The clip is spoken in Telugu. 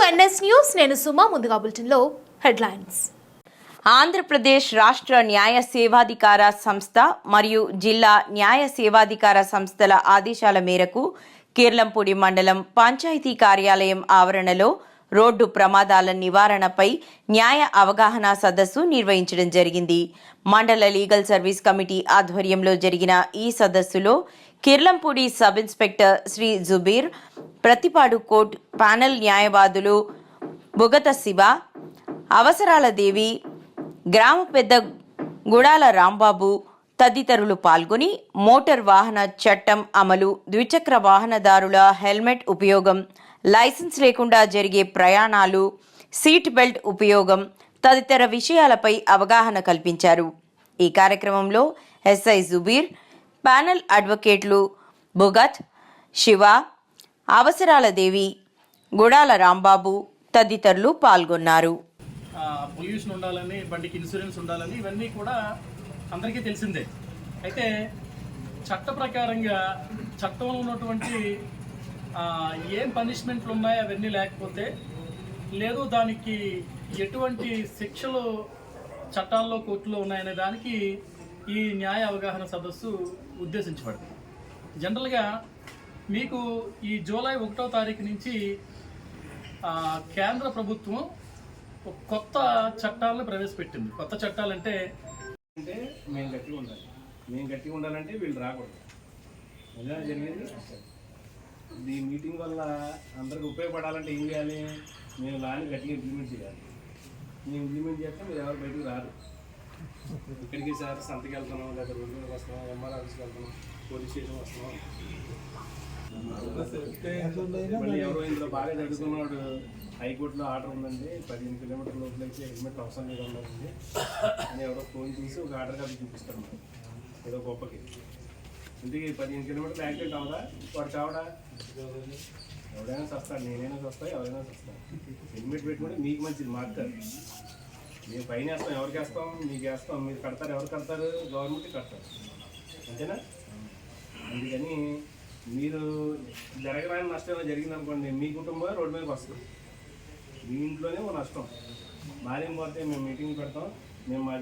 NS news. నేను సుమా. ముందుగా బులెటిన్లో హెడ్లైన్స్. ఆంధ్రప్రదేశ్ రాష్ట్ర న్యాయ సేవాధికార సంస్థ మరియు జిల్లా న్యాయ సేవాధికార సంస్థల ఆదేశాల మేరకు కిర్లంపూడి మండలం పంచాయతీ కార్యాలయం ఆవరణలో రోడ్డు ప్రమాదాల నివారణపై న్యాయ అవగాహన సదస్సు నిర్వహించడం జరిగింది. మండల లీగల్ సర్వీస్ కమిటీ ఆధ్వర్యంలో జరిగిన ఈ సదస్సులో Kirlampudi sub inspector Shri Zubair, Prathipadu court panel న్యాయవాదులు బుగత శివ, అవసరాల దేవి, గ్రామ పెద్ద గుడాల రాంబాబు తదితరులు పాల్గొని మోటార్ వాహన చట్టం అమలు, ద్విచక్ర వాహనదారుల హెల్మెట్ ఉపయోగం, లైసెన్స్ లేకుండా జరిగే ప్రయాణాలు, సీట్ బెల్ట్ ఉపయోగం తదితర విషయాలపై అవగాహన కల్పించారు. ఈ కార్యక్రమంలో ఎస్ఐ జుబీర్, ప్యానెల్ అడ్వకేట్లు బుగత్, శివ, అవసరాల దేవి, గుడాల రాంబాబు తదితరులు పాల్గొన్నారు. పొల్యూషన్ ఉండాలని, బండికి ఇన్సూరెన్స్ ఉండాలని, ఇవన్నీ కూడా అందరికీ తెలిసిందే. అయితే చట్ట ప్రకారంగా చట్టంలో ఉన్నటువంటి ఏం పనిష్మెంట్లు ఉన్నాయో అవన్నీ లేకపోతే లేదు, దానికి ఎటువంటి శిక్షలు చట్టాల్లో కోర్టులో ఉన్నాయనే దానికి ఈ న్యాయ అవగాహన సదస్సు ఉద్దేశించబడింది. జనరల్గా మీకు ఈ జూలై 1వ తారీఖు నుంచి కేంద్ర ప్రభుత్వం కొత్త చట్టాలను ప్రవేశపెట్టింది. కొత్త చట్టాలంటే మేము గట్టిగా ఉండాలి. మేము గట్టిగా ఉండాలంటే వీళ్ళు రాకూడదు. నిజంగా జరిగింది. ఈ మీటింగ్ వల్ల అందరికి ఉపయోగపడాలంటే ఏం చేయాలి? మేము లాని గట్టిగా ఇంప్లిమెంట్ చేయాలి. మేము ఇంప్లిమెంట్ చేస్తే మీరు ఎవరు బయటకు రారు. ఇక్కడికి సార్ సంతకి వెళ్తున్నాం, లేదా రోడ్డు వస్తున్నాం, ఎంఆర్ ఆఫీస్కి వెళ్తున్నాం, పోలీస్ స్టేషన్ వస్తున్నాం. మళ్ళీ ఎవరో ఇందులో బాగా చదువుకున్నాడు, హైకోర్టులో ఆర్డర్ ఉందండి, 15 కిలోమీటర్ల లోపల అయితే హెల్మెట్ అవసరం లేదు అన్నది అని ఎవరో ఫోన్ చేసి ఒక ఆర్డర్ కాపీ చూపిస్తాడు మనం ఏదో గొప్పకి. ఇంటికి 15 కిలోమీటర్లు యాక్సిడెంట్ అవదా? వాడు చావడా? ఎవడైనా వస్తాడు, నేనైనా వస్తాను, ఎవరైనా వస్తాను. హెల్మెట్ పెట్టుకుంటే మీకు మంచిది, మాకు కాదు. మేము పైన వేస్తాం, ఎవరికి వేస్తాం? మీకు వేస్తాం. మీరు కడతారు, ఎవరు కడతారు? గవర్నమెంట్ కడతారు, అంతేనా? అందుకని మీరు జరగరాని నష్టం జరిగిందనుకోండి, మీ కుటుంబం రోడ్డు మీదకి వస్తుంది, మీ ఇంట్లోనే ఓ నష్టం. మారేం పోతే మేము మీటింగ్ పెడతాం, మేము మా